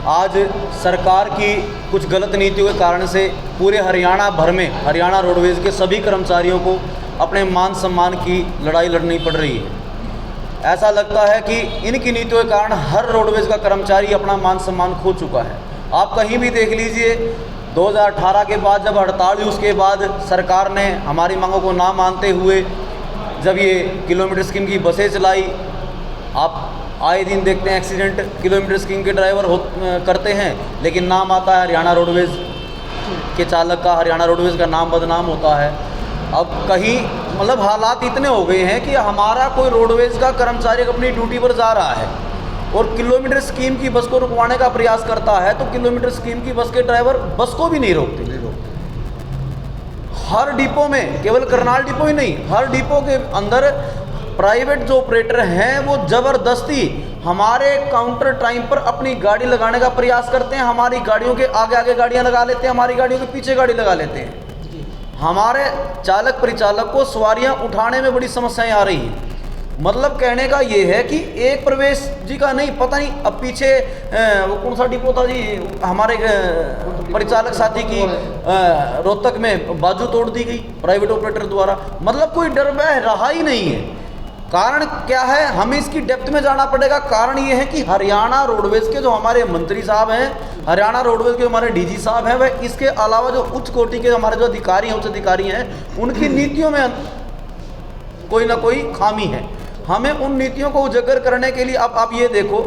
आज सरकार की कुछ गलत नीतियों के कारण से पूरे हरियाणा भर में हरियाणा रोडवेज़ के सभी कर्मचारियों को अपने मान सम्मान की लड़ाई लड़नी पड़ रही है। ऐसा लगता है कि इनकी नीतियों के कारण हर रोडवेज़ का कर्मचारी अपना मान सम्मान खो चुका है। आप कहीं भी देख लीजिए, 2018 के बाद जब हड़ताल हुई, उसके बाद सरकार ने हमारी मांगों को ना मानते हुए जब ये किलोमीटर स्कीम की बसें चलाई, आप आए दिन देखते हैं एक्सीडेंट किलोमीटर स्कीम के ड्राइवर करते हैं, लेकिन नाम आता है हरियाणा रोडवेज़ के चालक का, हरियाणा रोडवेज़ का नाम बदनाम होता है। अब कहीं मतलब हालात इतने हो गए हैं कि हमारा कोई रोडवेज़ का कर्मचारी अपनी ड्यूटी पर जा रहा है और किलोमीटर स्कीम की बस को रुकवाने का प्रयास करता है, तो किलोमीटर स्कीम की बस के ड्राइवर बस को भी नहीं रोकते। हर डिपो में, केवल करनाल डिपो ही नहीं, हर डिपो के अंदर प्राइवेट जो ऑपरेटर हैं वो ज़बरदस्ती हमारे काउंटर टाइम पर अपनी गाड़ी लगाने का प्रयास करते हैं। हमारी गाड़ियों के आगे आगे गाड़ियां लगा लेते हैं, हमारी गाड़ियों के पीछे गाड़ी लगा लेते हैं। हमारे चालक परिचालक को सवारियां उठाने में बड़ी समस्याएं आ रही हैं। मतलब कहने का ये है कि एक प्रवेश जी का नहीं, पता नहीं अब पीछे वो कौन सा डिपो था जी, हमारे परिचालक साथी की रोहतक में बाजू तोड़ दी गई प्राइवेट ऑपरेटर द्वारा। मतलब कोई डर भय रहा ही नहीं है। कारण क्या है, हमें इसकी डेप्थ में जाना पड़ेगा। कारण ये है कि हरियाणा रोडवेज़ के जो हमारे मंत्री साहब हैं, हरियाणा रोडवेज़ के हमारे डीजी साहब हैं, वह इसके अलावा जो उच्च कोटि के हमारे जो अधिकारी हैं, उच्च अधिकारी हैं, उनकी नीतियों में कोई ना कोई खामी है। हमें उन नीतियों को उजागर करने के लिए अब आप ये देखो,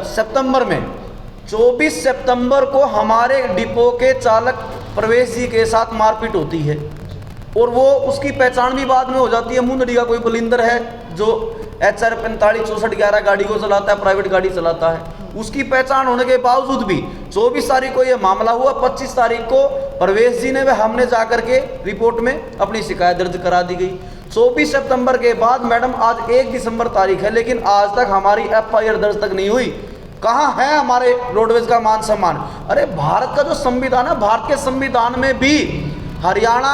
सितंबर में 24 सितंबर को हमारे डिपो के चालक प्रवेश जी के साथ मारपीट होती है और वो उसकी पहचान भी बाद में हो जाती है। मुंदड़ी का कोई बलिंदर है जो HR 456411 गाड़ी को चलाता है, प्राइवेट गाड़ी चलाता है। उसकी पहचान होने के बावजूद भी 24 तारीख को ये मामला हुआ, 25 तारीख को प्रवेश जी ने व हमने जाकर के रिपोर्ट में अपनी शिकायत दर्ज करा दी गई। 24 सितंबर के बाद मैडम आज 1 दिसंबर तारीख है, लेकिन आज तक हमारी FIR दर्ज तक नहीं हुई। कहाँ है हमारे रोडवेज का मान सम्मान? अरे भारत का जो संविधान है, भारत के संविधान में भी हरियाणा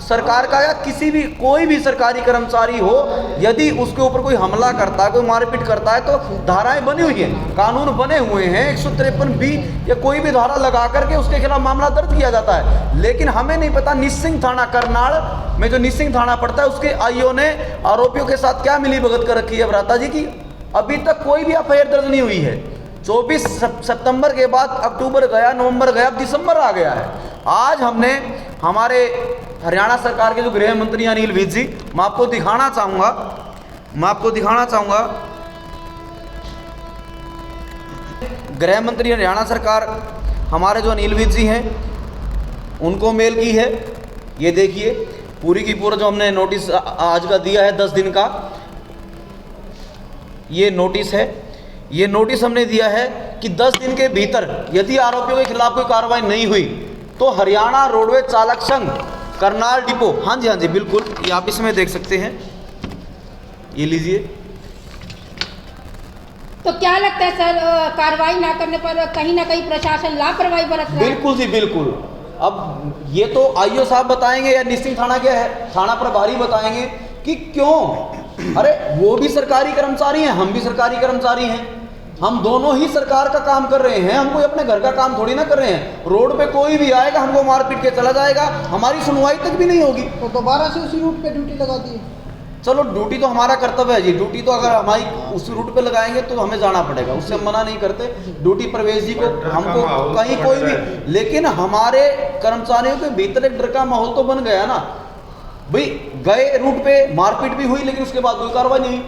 सरकार का या किसी भी कोई भी सरकारी कर्मचारी हो, यदि उसके ऊपर कोई हमला करता है, कोई मारपीट करता है, तो धाराएं बनी हुई हैं, कानून बने हुए हैं। 153B या कोई भी धारा लगा करके उसके खिलाफ मामला दर्ज किया जाता है। लेकिन हमें नहीं पता निसिंग थाना करनाल में जो निसिंग थाना पड़ता है, उसके आईओ ने आरोपियों के साथ क्या मिली भगत कर रखी है भ्राता जी की। अभी तक कोई भी FIR दर्ज नहीं हुई है। 24 सितंबर के बाद अक्टूबर गया, नवंबर गया, अब दिसंबर आ गया है। आज हमने हमारे हरियाणा सरकार के जो गृह मंत्री अनिल विज जी, मैं आपको दिखाना चाहूँगा गृह मंत्री हरियाणा सरकार हमारे जो अनिल विज जी हैं, उनको मेल की है। ये देखिए पूरी की पूरा जो हमने नोटिस आज का दिया है 10 दिन का, ये नोटिस है। ये नोटिस हमने दिया है कि 10 दिन के भीतर यदि आरोपियों के खिलाफ कोई कार्रवाई नहीं हुई तो हरियाणा रोडवेज चालक संघ करनाल डिपो, हाँ जी बिल्कुल, ये आप इसमें देख सकते हैं, ये लीजिए। तो क्या लगता है सर, कार्रवाई ना करने पर कहीं ना कहीं प्रशासन लापरवाही बरत रहा है? बिल्कुल जी बिल्कुल। अब ये तो आईओ साहब बताएंगे या निसिंग थाना के थाना प्रभारी बताएंगे कि क्यों। अरे वो भी सरकारी कर्मचारी हैं, हम भी सरकारी कर्मचारी हैं, हम दोनों ही सरकार का काम कर रहे हैं। हम कोई अपने घर का काम थोड़ी ना कर रहे हैं। रोड पे कोई भी आएगा हमको मार पीट के चला जाएगा, हमारी सुनवाई तक भी नहीं होगी, तो दोबारा से उसी रूट पे ड्यूटी लगा दी। चलो ड्यूटी तो हमारा कर्तव्य है जी, ड्यूटी तो अगर हमारी उस रूट पे लगाएंगे तो हमें जाना पड़ेगा, उससे हम मना नहीं करते। ड्यूटी प्रवेश जी को हमको कहीं कोई भी, लेकिन हमारे कर्मचारियों के भीतर एक डर का माहौल तो बन गया ना भाई। गए रूट पे मारपीट भी हुई, लेकिन उसके बाद कोई कार्रवाई नहीं हुई।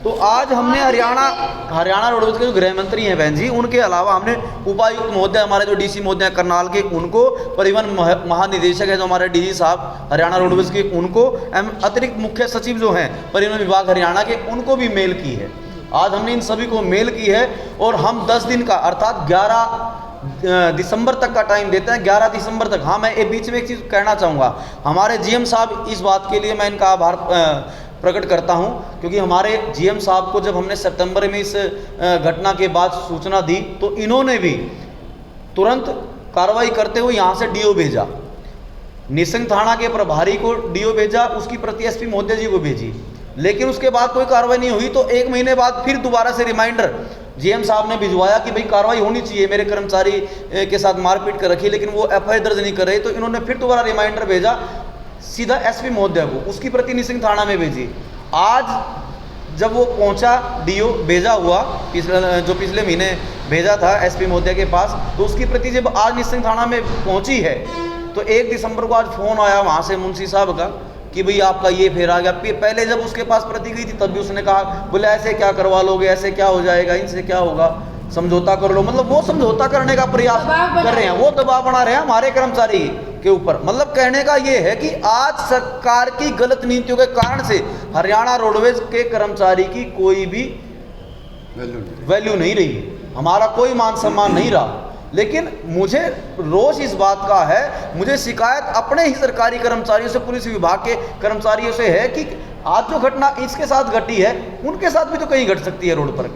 तो आज हमने हरियाणा रोडवेज के जो गृह मंत्री हैं बहन जी, उनके अलावा हमने उपायुक्त महोदय, हमारे जो DC महोदय करनाल के, उनको, परिवहन महानिदेशक है जो हमारे DG साहब हरियाणा रोडवेज के, उनको, अतिरिक्त मुख्य सचिव जो हैं परिवहन विभाग हरियाणा के, उनको भी मेल की है। आज हमने इन सभी को मेल की है और हम 10 दिन का अर्थात 11 दिसंबर तक का टाइम देते हैं, 11 दिसंबर तक। हाँ, मैं बीच में एक चीज़ कहना चाहूँगा, हमारे GM साहब, इस बात के लिए मैं इनका आभार प्रकट करता हूं, क्योंकि हमारे GM साहब को जब हमने सितंबर में इस घटना के बाद सूचना दी तो इन्होंने भी तुरंत कार्रवाई करते हुए यहाँ से DO भेजा, निसिंग थाना के प्रभारी को DO भेजा, उसकी प्रति SP महोदय जी को भेजी, लेकिन उसके बाद कोई कार्रवाई नहीं हुई। तो 1 महीने बाद फिर दोबारा से रिमाइंडर जीएम साहब ने भिजवाया कि भाई कार्रवाई होनी चाहिए, मेरे कर्मचारी के साथ मारपीट कर रखी, लेकिन वो एफआईआर दर्ज नहीं कर रहे, तो इन्होंने फिर दोबारा रिमाइंडर भेजा सीधा एसपी महोदय को, उसकी प्रति निसिंग थाना में भेजी। आज जब वो पहुंचा डीओ भेजा हुआ जो पिछले महीने भेजा था एसपी महोदय के पास, तो उसकी प्रति जब आज निसिंग थाना में पहुंची है तो 1 दिसंबर को आज फ़ोन आया वहाँ से मुंशी साहब का कि भाई आपका ये फेर आ गया। पहले जब उसके पास प्रति गई थी तब भी उसने कहा, बोले ऐसे क्या करवा लोगे, ऐसे क्या हो जाएगा, इनसे क्या होगा, समझौता कर लो। मतलब वो समझौता करने का प्रयास कर रहे हैं, वो दबाव बना रहे हैं हमारे कर्मचारी के ऊपर। मतलब कहने का ये है कि आज सरकार की गलत नीतियों के कारण से हरियाणा रोडवेज के कर्मचारी की कोई भी वैल्यू नहीं रही, हमारा कोई मान सम्मान नहीं रहा। लेकिन मुझे रोष इस बात का है, मुझे शिकायत अपने ही सरकारी कर्मचारियों से, पुलिस विभाग के कर्मचारियों से है कि आज जो घटना इसके साथ घटी है उनके साथ भी तो कहीं घट सकती है रोड पर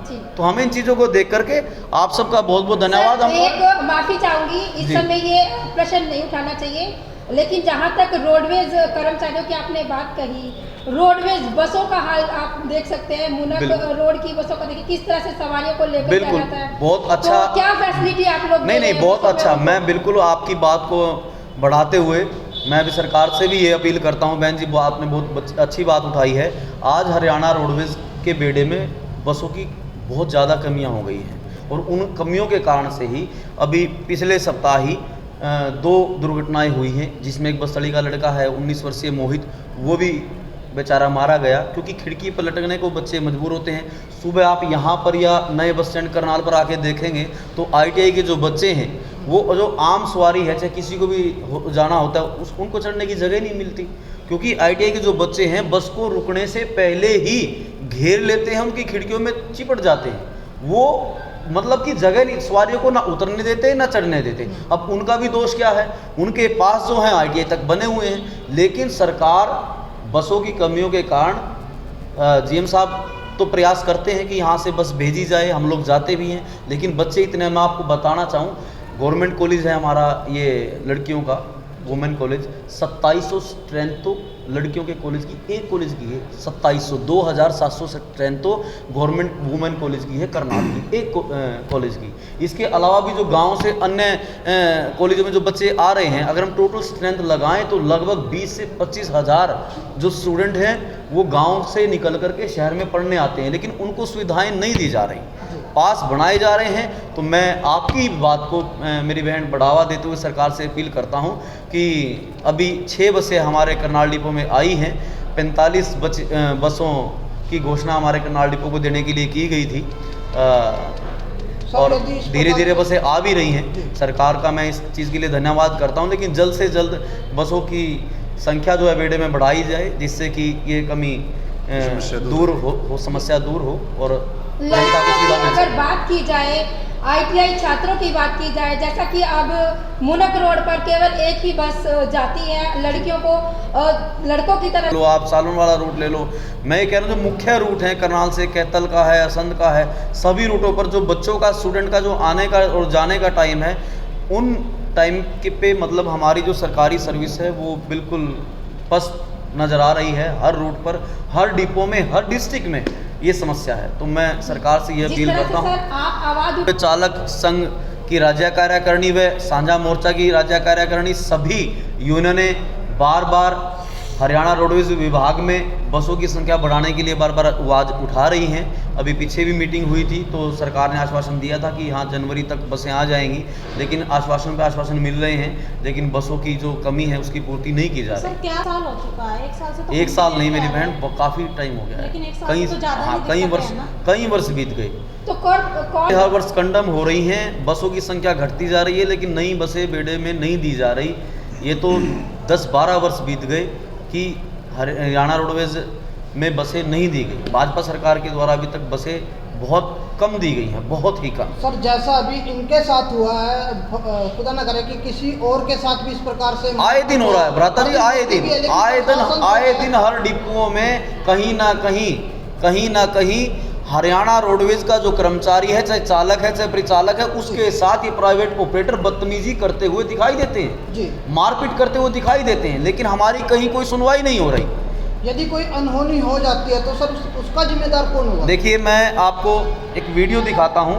जी। तो हमें इन चीज़ों को देख करके आप सबका बहुत बहुत धन्यवाद। हम एक माफ़ी चाहूँगी, इस समय ये प्रश्न नहीं उठाना चाहिए, लेकिन जहाँ तक रोडवेज कर्मचारियों की आपने बात कही, रोडवेज बसों का हाल आप देख सकते हैं, मुनक रोड की बसों का देखिए किस तरह से सवारियों को लेकर जाया जाता है। बहुत अच्छा, तो क्या फैसिलिटी आप लोग नहीं बहुत अच्छा। मैं बिल्कुल आपकी बात को बढ़ाते हुए मैं भी सरकार से भी ये अपील करता हूँ, बहन जी आपने बहुत अच्छी बात उठाई है। आज हरियाणा रोडवेज के बेड़े में बसों की बहुत ज़्यादा कमियाँ हो गई हैं, और उन कमियों के कारण से ही अभी पिछले सप्ताह ही 2 दुर्घटनाएं हुई हैं, जिसमें एक बसतली का लड़का है 19 वर्षीय मोहित, वो भी बेचारा मारा गया क्योंकि खिड़की पर लटकने को बच्चे मजबूर होते हैं। सुबह आप यहाँ पर या नए बस स्टैंड करनाल पर आके देखेंगे तो आईटीआई के जो बच्चे हैं, वो जो आम सवारी है, चाहे किसी को भी जाना होता है, उनको चढ़ने की जगह नहीं मिलती, क्योंकि आईटीआई के जो बच्चे हैं बस को रुकने से पहले ही घेर लेते हैं, उनकी खिड़कियों में चिपट जाते हैं। वो मतलब कि जगह नहीं, सवारियों को ना उतरने देते ना चढ़ने देते। अब उनका भी दोष क्या है, उनके पास जो है आईटीआई तक बने हुए हैं, लेकिन सरकार बसों की कमियों के कारण जीएम साहब तो प्रयास करते हैं कि यहाँ से बस भेजी जाए, हम लोग जाते भी हैं, लेकिन बच्चे इतने, मैं आपको बताना चाहूँ, गवर्नमेंट कॉलेज है हमारा ये लड़कियों का वुमेन कॉलेज, 2700 स्ट्रेंथ तो लड़कियों के कॉलेज की, एक कॉलेज की है 2700, 2700 स्ट्रेंथ तो गवर्नमेंट वुमेन कॉलेज की है करनाल की, एक कॉलेज की। इसके अलावा भी जो गांव से अन्य कॉलेजों में जो बच्चे आ रहे हैं, अगर हम टोटल स्ट्रेंथ लगाएं तो लगभग 20 से 25 हज़ार जो स्टूडेंट हैं वो गांव से निकल करके शहर में पढ़ने आते हैं, लेकिन उनको सुविधाएं नहीं दी जा रही, पास बनाए जा रहे हैं। तो मैं आपकी बात को मेरी बहन बढ़ावा देते हुए सरकार से अपील करता हूं कि अभी 6 बसें हमारे करनाल डिपो में आई हैं, 45 बसों की घोषणा हमारे करनाल डिपो को देने के लिए की गई थी, और धीरे धीरे बसें आ भी रही हैं। सरकार का मैं इस चीज़ के लिए धन्यवाद करता हूं, लेकिन जल्द से जल्द बसों की संख्या जो है बेड़े में बढ़ाई जाए, जिससे कि ये कमी दूर हो, समस्या दूर हो और जनता को सुविधा मिल सके। अगर बात की जाए आईटीआई छात्रों की बात की जाए, जैसा कि अब मुनक रोड पर केवल एक ही बस जाती है लड़कियों को, लड़कों की तरह लो, आप सालन वाला रूट ले लो। मैं ये कह रहा हूँ जो मुख्य रूट है करनाल से कैथल का है, असंध का है, सभी रूटों पर जो बच्चों का, स्टूडेंट का जो आने का और जाने का टाइम है, उन टाइम के पे मतलब हमारी जो सरकारी सर्विस है वो बिल्कुल पस्त नज़र आ रही है। हर रूट पर, हर डिपो में, हर डिस्ट्रिक्ट में ये समस्या है। तो मैं सरकार से यह अपील करता हूँ, चालक संघ की राज्य कार्यकारिणी व साझा मोर्चा की राज्य कार्यकारिणी सभी यूनियनें बार बार हरियाणा रोडवेज विभाग में बसों की संख्या बढ़ाने के लिए बार बार आवाज़ उठा रही हैं। अभी पीछे भी मीटिंग हुई थी तो सरकार ने आश्वासन दिया था कि हाँ जनवरी तक बसें आ जाएंगी, लेकिन आश्वासन पे आश्वासन मिल रहे हैं, लेकिन बसों की जो कमी है उसकी पूर्ति नहीं की जा रही। सर क्या साल हो चुका है? 1 साल से तो 1 साल नहीं मेरी बहन, काफ़ी टाइम हो गया है, कई वर्ष बीत गए। तो हर वर्ष कंडम हो रही हैं, बसों की संख्या घटती जा रही है, लेकिन नई बसें बेड़े में नहीं दी जा रही। ये तो 10-12 वर्ष बीत गए कि हरियाणा रोडवेज में बसें नहीं दी गई। भाजपा सरकार के द्वारा अभी तक बसें बहुत कम दी गई हैं, बहुत ही कम। सर जैसा अभी इनके साथ हुआ है, खुदा न करे कि किसी और के साथ भी इस प्रकार से आए दिन हो रहा है भ्राता जी, आए दिन हर डिपुओं में कहीं ना कहीं हरियाणा रोडवेज का जो कर्मचारी है, चाहे चालक है चाहे परिचालक है, उसके साथ ये प्राइवेट ऑपरेटर बदतमीजी करते हुए दिखाई देते हैं जी, मारपीट करते हुए दिखाई देते हैं, लेकिन हमारी कहीं कोई सुनवाई नहीं हो रही। यदि कोई अनहोनी हो जाती है तो सर उसका जिम्मेदार कौन होगा? देखिए मैं आपको एक वीडियो दिखाता हूँ,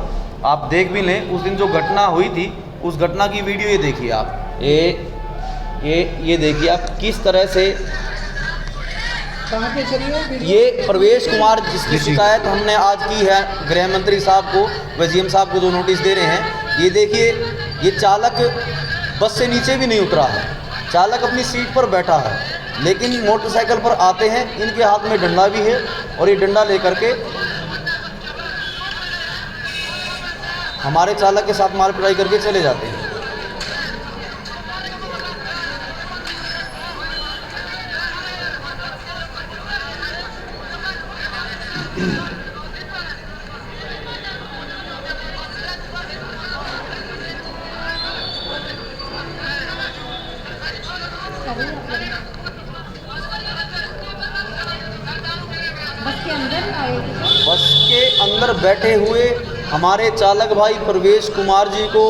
आप देख भी लें। उस दिन जो घटना हुई थी उस घटना की वीडियो ये देखिए आप। ये देखिए आप किस तरह से कहाँ के चलिए वीडियो? ये प्रवेश कुमार जिसकी शिकायत हमने आज की है गृह मंत्री साहब को व जीएम साहब को जो नोटिस दे रहे हैं, ये देखिए ये चालक बस से नीचे भी नहीं उतरा है, चालक अपनी सीट पर बैठा है, लेकिन मोटरसाइकिल पर आते हैं, इनके हाथ में डंडा भी है और ये डंडा लेकर के हमारे चालक के साथ मार पिटाई करके चले जाते हैं। बस के अंदर आए थे सर? बस के अंदर बैठे हुए हमारे चालक भाई प्रवेश कुमार जी को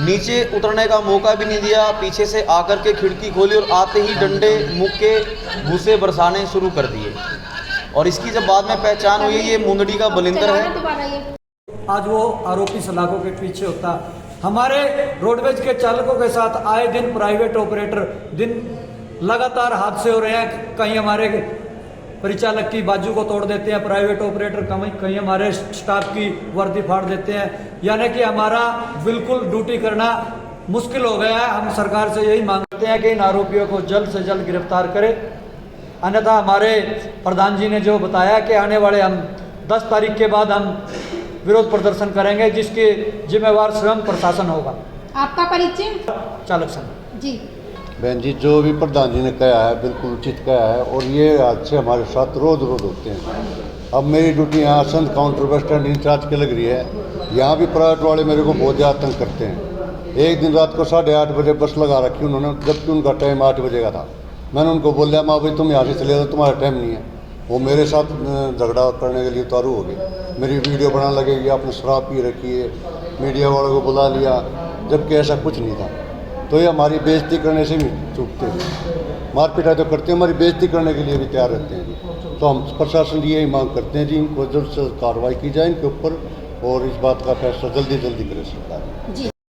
नीचे उतरने का मौका भी नहीं दिया, पीछे से आकर के खिड़की खोली और आते ही डंडे मुक्के भूसे बरसाने शुरू कर दिए। और इसकी जब बाद में पहचान हुई, ये मुंदड़ी का बलिंदर चलाना है। दोबारा ये आज वो आरोपी सलाखों के पीछे होता। हमारे रोडवेज के चालकों के साथ आए दिन प्राइवेट ऑपरेटर दिन लगातार हादसे हो रहे हैं। कहीं हमारे परिचालक की बाजू को तोड़ देते हैं प्राइवेट ऑपरेटर, कहीं हमारे स्टाफ की वर्दी फाड़ देते हैं। यानी कि हमारा बिल्कुल ड्यूटी करना मुश्किल हो गया है। हम सरकार से यही मांगते हैं कि इन आरोपियों को जल्द से जल्द गिरफ्तार करें, अन्यथा हमारे प्रधान जी ने जो बताया कि आने वाले हम 10 तारीख के बाद हम विरोध प्रदर्शन करेंगे, जिसके जिम्मेवार स्वयं प्रशासन होगा। आपका परिचय? चालक संघ। जी बहन जी, जो भी प्रधान जी ने कहा है बिल्कुल उचित कहा है, और ये हादसे हमारे साथ रोज होते हैं। अब मेरी ड्यूटी यहाँ संत काउंटर बस स्टैंड इंचार्ज के लग रही है। यहाँ भी प्राइवेट वाले मेरे को बहुत ज़्यादा तंग करते हैं। एक दिन रात को 8:30 बजे बस लगा रखी उन्होंने, जबकि उनका टाइम 8 बजे का था। मैंने उनको बोल दिया, माँ भाई तुम यहाँ से चले जाओ, तुम्हारा टाइम नहीं है। वो मेरे साथ झगड़ा करने के लिए उतारू हो गए, मेरी वीडियो बनाने लगेगी, आपने शराब पी रखी है, मीडिया वालों को बुला लिया, जबकि ऐसा कुछ नहीं था। तो ये हमारी बेइज्जती करने से भी चूकते हैं, मार पिटाई तो करते हैं, हमारी बेइज्जती करने के लिए भी तैयार रहते हैं। तो हम प्रशासन की यही मांग करते हैं जी, इनको जल्द से जल्द कार्रवाई की जाए इनके ऊपर, और इस बात का फैसला जल्दी करे सरकार। जी।